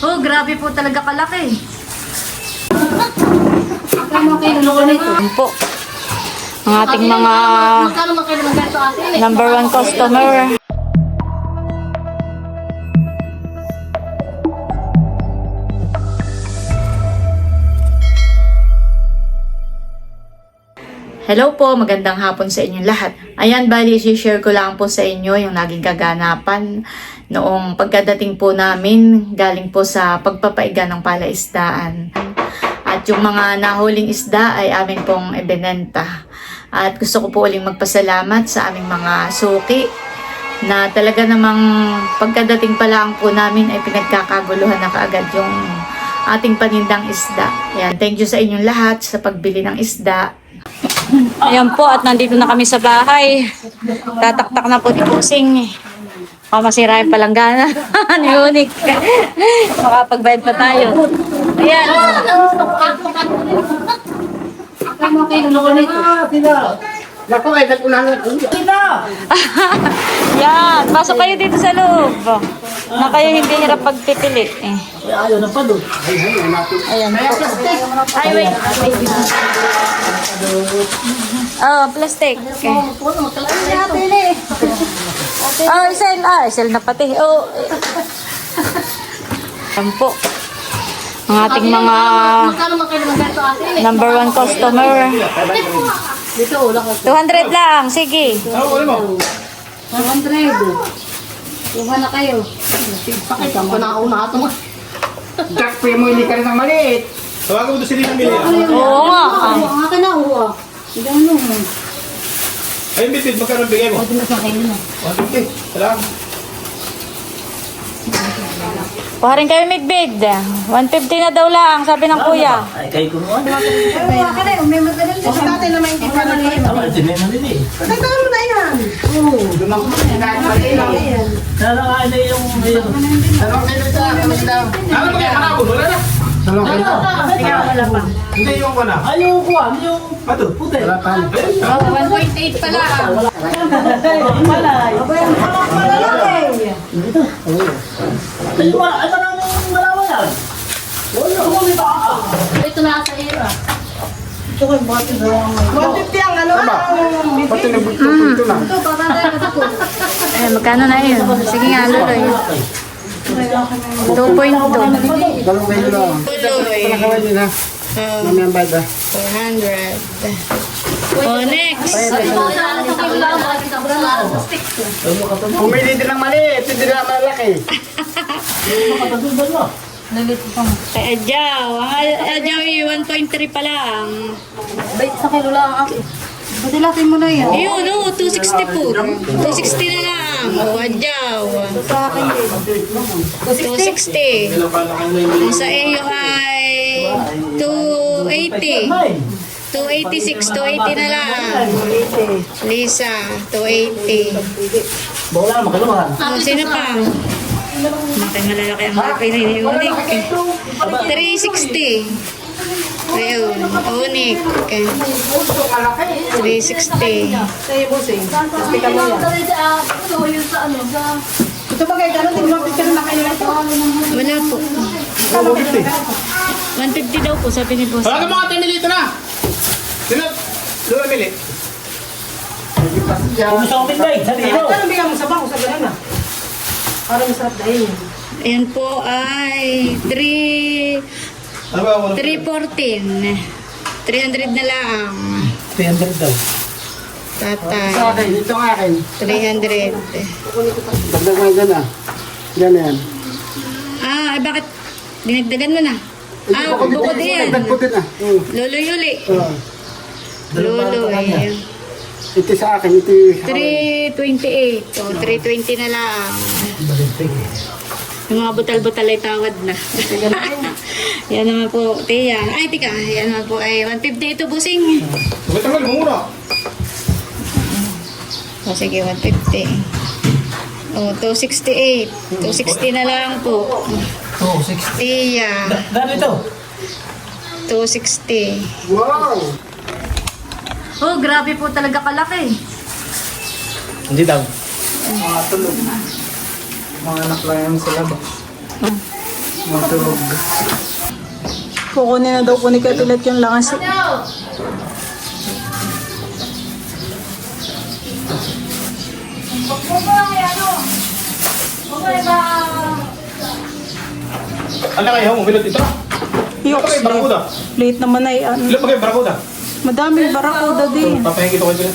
Oh, grabe po talaga kalaki. Yan po. Ang ating mga number 1 customer. Hello po, magandang hapon sa inyong lahat. Ayan, bali, share ko lang po sa inyo yung naging kaganapan noong pagkadating po namin galing po sa pagpapaiga ng palaisdaan. At yung mga nahuling isda ay amin pong ibinenta. At gusto ko po uling magpasalamat sa aming mga suki na talaga namang pagkadating pa lang po namin ay pinagkakaguluhan na kaagad yung ating panindang isda. Ayan, thank you sa inyong lahat sa pagbili ng isda. Ayan po, at nandito na kami sa bahay. Tataktak na po ni Pusing. Baka masira yung palanggana ni Unik. Makapagbayad pa tayo. Ayan. Yan, pasok kayo dito sa loob. Na kayo hindi hirap pagpipili. Ayaw na pa doon. Ayan po. Ay, wait. Oh, plastic. Okay. Oh, isel. Isel na pati. Oh. Ayan po. Ang ating mga number 1 customer. 200 lang. Sige. 200. Kuha na kayo. Pakita mo na una ito mo. Jack, pwede mo hindi ka rin ng maliit. Tawagan mo doon sila ng maliit. Oo nga. Ang akin na, uwa. Hindi ano mo. Ayun, bitbit, magkano bigay mo? Hindi na sa akin na. 150. Salamat. Kuha rin kayo midbid. 150 na daw lang, sabi ng kuya. Ay, kayo kumuha. Uwa ka na, may magaling na. Dati naman hindi pa na kayo. Tama, sinin na din eh. Tagtagan mo na yan. Oo. Doon ako maliit. Nalakain na yung... Ano kayo sa kanila? Ano ba kayo? Hanapon, wala na. Ano kayo? Wala pa. Hindi yung wala. Ay, yung kuha. Yung... Ato, puti. Wala pa. 1.8 pala. Ay, wala. Ano nang wala yan? Ito na sa era. 150 ang ano? Pati nabulto na. Ito, babagay ka po. Eh, magkano na yun? Sige nga, Luloy. 2.2. Dalawang kayo lang. Luloy. Nakawal din ha. Mamaya ang bayad ha. 400. Oh, next. Pumili din ng maliit, hindi na malaki. Kay Adjaw. Ang Adjaw yung 1.3 pa lang. Sa kilo lang ako. Badilatin mo na yan. Ayun, oh, 260 po. 260 na lang. Oh, Adjaw. Sa akin din. 260. Ang sa iyo ay 280. 286, 280 na lang. Lisa, 280. Bawala na makaluhan. Oh, sino pa? Making malalaki ang mga pinili. Unik. 360. Ayun, unik. 360. Sa'yo, busing. Pika mo yan. Ito ba kayo, gano'n? Tingnan mo, picture na kayo na ito. Wala po. 150 daw po, sabi ni boss. Wala ka mga 10 mililito na. Sino? Doon mili. Kung gusto ko pinbay, sabi mo. Ito, bigyan mo sa bako, sa gano'n na. Parang masarap dahil. Ayan po ay 314. 300 na lang. 300 daw. Tatay. Sa akin, ito ang akin. 300. Dagdag mo yan ah. Yan yan. Ah, bakit? Dinagdagan mo na. Ah, bukod yan. Dagdag po din ah. Lolo Yuli. Oo. Lolo, ayan. Ito sa akin, ito 328. O, 320 na lang. Yung mga butal-butal ay tawad na. Yan naman po, Tia. Ay, tika. Yan naman po ay 150 ito, busing. Tagal mo muna. O, sige, 150. O, 268. 260 na lang po. 260. Tia. Dami ito. 260. Wow! Oh, grabe po talaga kalaki. Hindi daw. Mga tulog. Mga anak lang yan sa labas. Matulog. Kukunin na daw po ni Katilat yung langas. Ano kayo? Umilot ito? Yoks, Kapag barakuda. late naman ay ano. Ilan pa kayo barakuda? Madaming barakuda din. Papahingin ko kayo.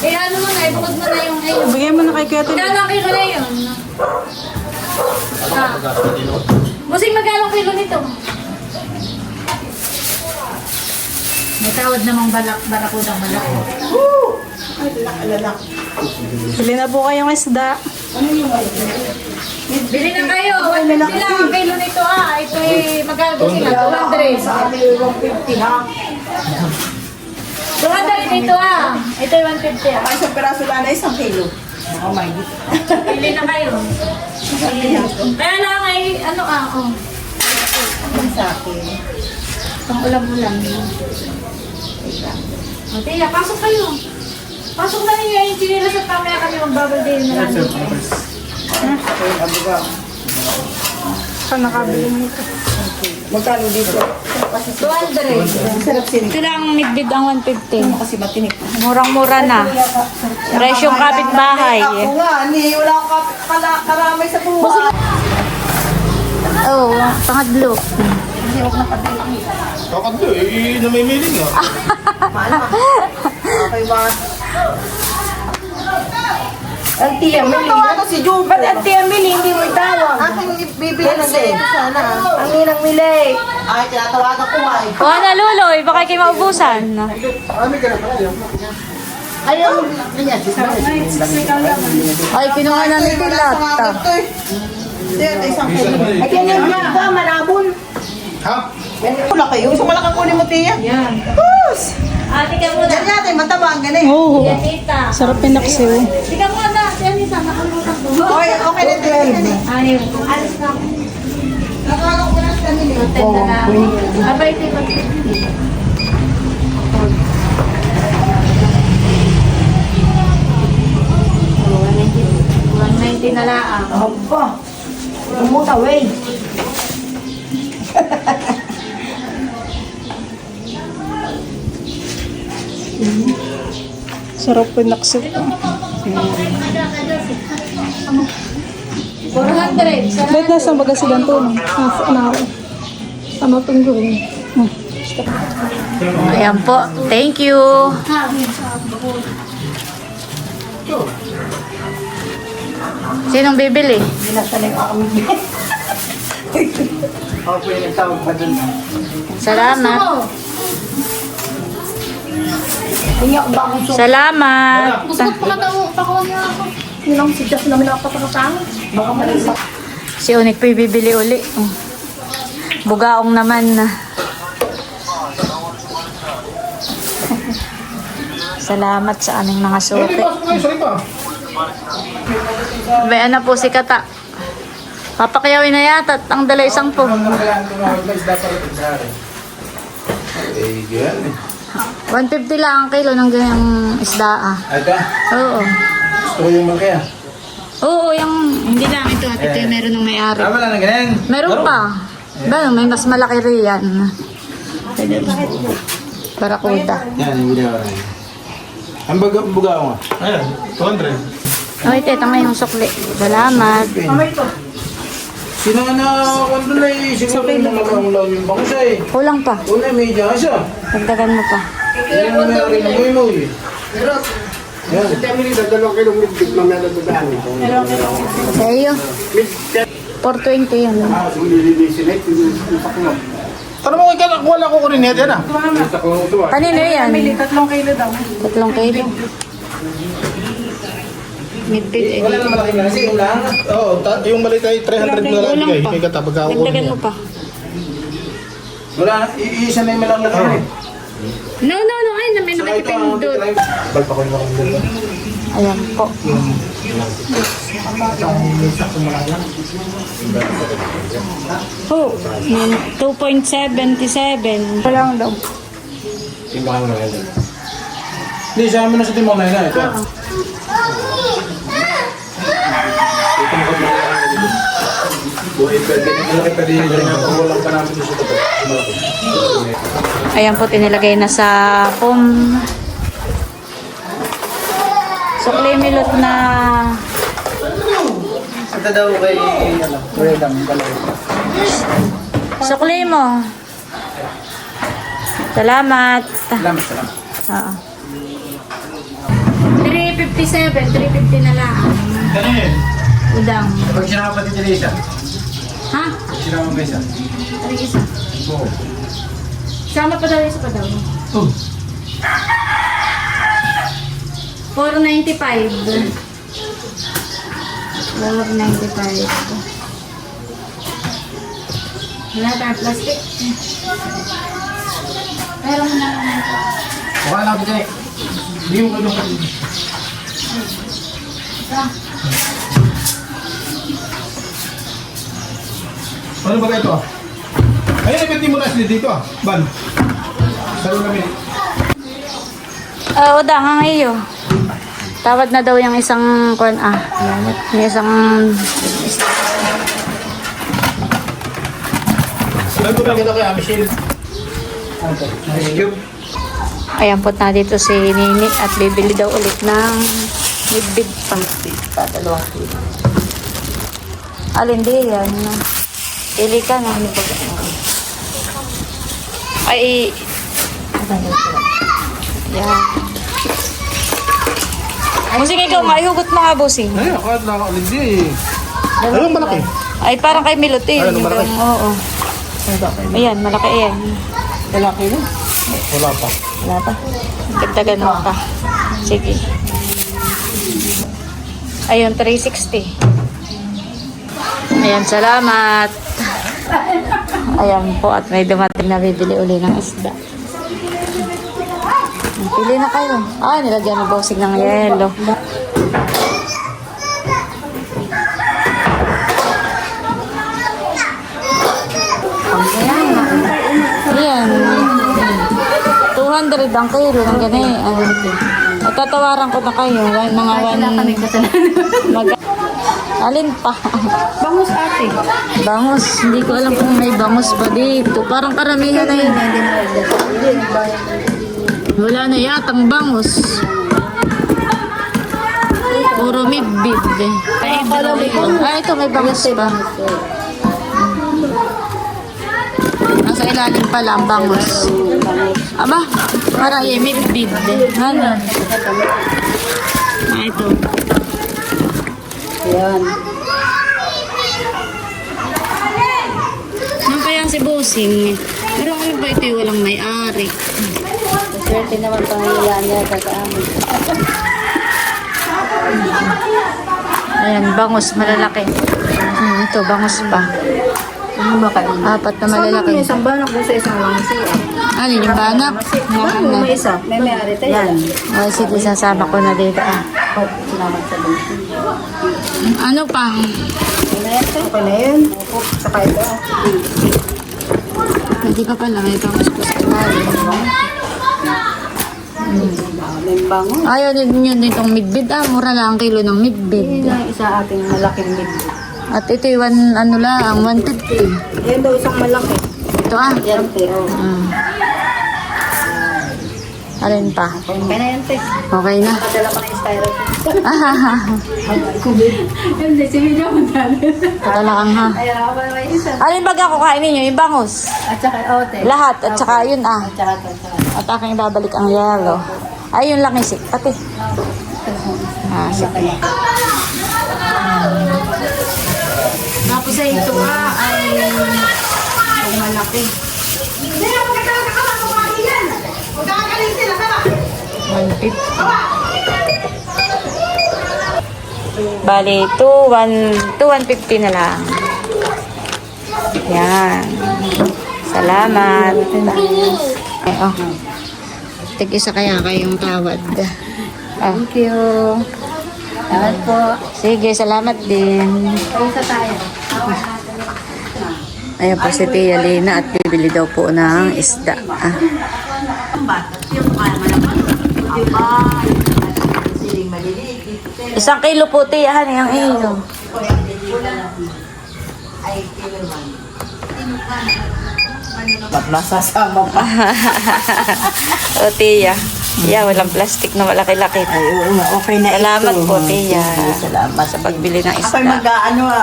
Ano mo na, ibukod mo na yung ngayon. Bigay mo na kay Katilat. Magkano kilo na yun? Busing magkano kilo nito? May tawad namang barakudang malaki. Bili na po kayong isda. Bili na kayo. 150 lang ang kilo nito Ito ay magkano sila? 200. 200 dito Ito ay 150 Ay, isang peraso lang na isang kilo. Oh my God. Bili na kayo. Kaya lang ay Ang sa akin. Pang ulam-ulam. O, Tia, pasok kayo. Pasok na ninyo yung chinilas at mamaya kami magbabal-day na lang. Saan nakabili nito? Magkano dito? 200. Sarap sinig. Ito lang midbid ang 150. Kasi matinik. Murang-mura na. Presyong kapitbahay. Ako nga, wala akong karamay sa buhay. Oh, pangadlo. Kakadlo eh. Namimiling nga. Okay ba? Ang tiya Mili. Si June. Ba't ang tiya Mili hindi mo itawag? Aking bibili na din. Sana. Ang ninang Mili. Ay, tinatawagan ko ay. Kuha na, Luloy. Baka kayo maubusan. Ayaw mo ganyan. Ay, kinuha na ni Tilat. Ito isang kilo. Ay, ganyan ba? Manabon. Ha? Wala kayo. Gusto mo lang ang kunin mo, tiya? Yan. Pus! Ate ka muna. Yan natin, matabang ganun. Oo. Tita. Sarap pinaksiw. Tika muna. Tita, nakalimutan ko. Okay, okay na tiya. Ayaw. Alis na ako. Nakawagan ko na sa kanila. Tenda na. Abay, tita. 190 na lang. Aba. Umuta, wey. Sarap pinaksiw. 400. Ba't nasa baga silang to? Ano itong gawin? Ayan po. Thank you. Sinong bibili? Ako po yung nagtawag pa dun. Salamat. Hindi ako ba gusto? Salamat. Yun ang si Josh namin ako patakatang. Baka malisa. Si Onik po bibili uli. Oh. Bugaong naman na. Salamat sa aming mga Ay, suki. pasok kayo. Sorry pa. Bayan na po si Kata. Papakyawin na yata at ang dala 10. Kailangan tumawag na isda pa rin sa akin. Eh, yan eh. 150 lang ang kilo ng ganyang isda Ito? Oo. Gusto ko yung malaki ah. Oo, yung hindi lang ito. Ito yung meron ng may-ari. Wala na ganyan. Meron pa. Ba, may mas malaki riyan. Barakuda. Yan, yung ginawa rin. Ang buga ko nga. Ayan, 200. Okay, teta may yung sukli. Salamat. Sino nga na kung na eh, siguro yung nagkakulaw yung bangsa eh. Kulang pa. Una, may dyan siya. Dagdagan mo pa. Hindi mo na rin ang mo eh. Yan. Sa iyo. 420 yun. Ano mo kaya wala ko rin yan ah? Kanino yan? 3 kilo daw. 3 kilo. Midbid eh. Wala na malaki na kasi ulang. Oo, yung maliit ay 300 na lang Kulang bigay. pa. Kaya katapag ako Dagdagan mo pa. Wala na, iisa na yung malaki. No. Ay, na may nakikipindot. Balpa ko yung makakaganda. Ayan po. Oh, 2.77. Walang daw. Timbangan mo na yan. Hindi, sa amin na sa timbang na yun. Ito. Buhay pa, ganyan malaki pa din yung walang pa namin sa tapat. Ayan po, tinilagay na sa foam. Sukli milot na Ito daw kay, Redang, dalawa. sukli mo. Salamat. Salamat. Oo. 357, 350 na lang. Ano yun? Udang. Pag sinama pati Teresa. Ha? Pag sinama ba isa? Ano yung isa? Oo. Sama pa daw isa pa daw. Oh. 495. 495. Wala tayong plastic. Pero mo na naman ito. Mukha lang ako dyan. Hindi mo ganun kasi. Ano ba ito? Ayun, ipit mo na sila dito ah. Ban. Salo namin. Udang ang iyo. Tawad na daw yung isang corn. Yung isang... Salo ko lang ito kay Michelle. Thank Ayan po na dito si Nini at bibili daw ulit ng midbid pa. Dalawang kilo. Alin di yan. Pili ka na. Ay, yan. Busing ikaw nga, ihugot mo nga, Busing. Ayun, ako at lang ako. Hindi. Ayun, malaki. Ay, parang kay Milot eh. Ayun, malaki. Oo. Ayan, malaki yan. Lalaki na. Wala pa. Wala pa. Dagdagan mo pa. Sige. Ayun, 360. Ayan, salamat. Ayan po, at may dumating na bibili uli ng isda. Pili na kayo. Nilagyan ni Bossing ng yelo. Ayan. 200 ang kilo ng ganyan. At tatawaran ko na kayo. Mga alin pa? Bangus ate. Bangus. Hindi ko alam kung may bangus pa dito. Parang karamihan na yun. Wala na yatang bangus. Puro midbid eh. Ito may bangus pa. Nasa ilalim pala ang bangus. Aba, marami midbid eh. Ano? Ito. Ayan. Ano pa yan si Bossing? Pero ano ba ito yung walang may-ari? Swerte naman pangyayaan niya sa amin. Ayan, bangus malalaki. Ito, bangus pa. Ano ba kanina? 4 na malalaki. Isang banak mo sa isang lang siya. Ano yung banak? May isa. May may-ari tayo. Yan. Oh, sige, sasama ko na dito. Salamat sa bansi. Ano pa? Okay na yun. Opo. Saka ito. Hindi pa pala, may bangus pa sa ilalim. May bango. Ayaw yun itong midbid. Mura lang ang kilo ng midbid. Yun ang isa ating malaking bid. At ito yung 150. Yan daw isang malaki. Ito Yan, te. Oh. Alin pa? Okay na yan, te. Okay na. Padala ko na yung styrofoam. Hindi, si Medyo magdali. Talagang ha. Ayan, ako pa may isa. Alin ba ako kain ninyo? Yung bangus? At saka, te. Lahat. At saka yun At saka, At aking babalik ang yellow. Ay, yung langisik. Pati. Sige. Tapos ay ito ay itong malaki. 150. Bali, 250 na lang. Yan. Salamat. Ay, tig-isa kaya kayong tawad. Thank you. Salamat po. Sige, salamat din. Isa tayo. Ayan po si Tia Lina at bibili daw po ng isda. Isang kilo po, Tia, ang iyo. Ba't masasama pa? O, Tia. Yeah, walang plastic na malaki-laki. Ay, oo nga, okay na Salamat ito. po, Tia. Salamat. Sa pagbili ng Ako'y isda.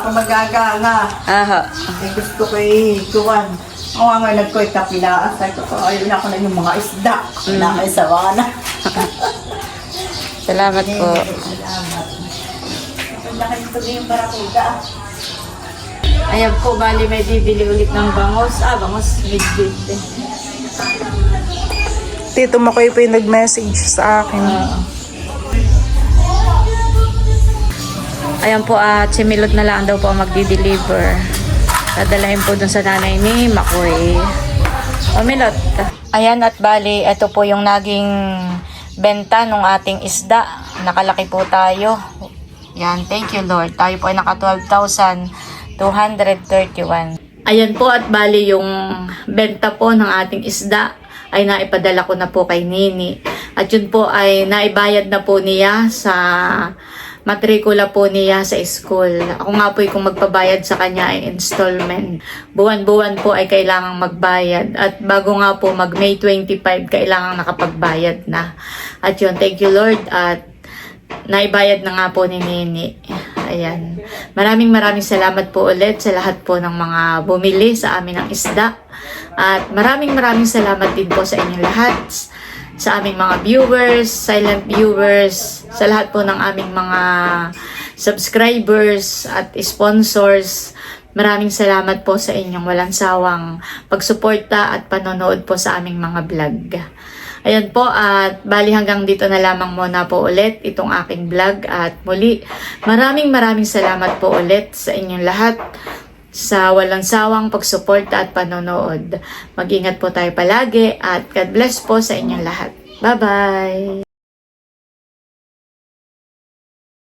ako magaganga. Aha. Ay, gusto ko ikuwan. Ako nga nagko'y kapilaan. Sabi ko, ayun ako na yung mga isda. Wala kayo sawa na. Salamat po. Salamat. Ang laki nito yung barakuda. Ayan po, bali may bibili ulit ng bangos. Bangos, midbit. Tito Makoy po yung nag-message sa akin. Ayan po, at si Milot na lang daw po ang magdi-deliver. Dadalahin po dun sa nanay ni Makoy. O, Milot. Ayan, at bali, ito po yung naging benta ng ating isda. Nakalaki po tayo. Yan, thank you Lord. Tayo po ay naka 12,231. Ayan po, at bali yung benta po ng ating isda ay naipadala ko na po kay Nini. At yun po ay naibayad na po niya sa matrikula po niya sa school. Ako nga po kung magpabayad sa kanya ay installment. Buwan-buwan po ay kailangang magbayad. At bago nga po mag May 25, kailangang nakapagbayad na. At yun, thank you Lord. At naibayad na nga po ni Nini. Ayan. Maraming salamat po ulit sa lahat po ng mga bumili sa amin ng isda. At maraming salamat din po sa inyong lahat. Sa aming mga viewers, silent viewers, sa lahat po ng aming mga subscribers at sponsors. Maraming salamat po sa inyong walang sawang pagsuporta at panonood po sa aming mga vlog. Ayan po, at bali hanggang dito na lamang muna po ulit itong aking vlog. At muli, maraming salamat po ulit sa inyong lahat sa walang sawang pagsuporta at panonood. Mag-ingat po tayo palagi at God bless po sa inyong lahat. Bye-bye!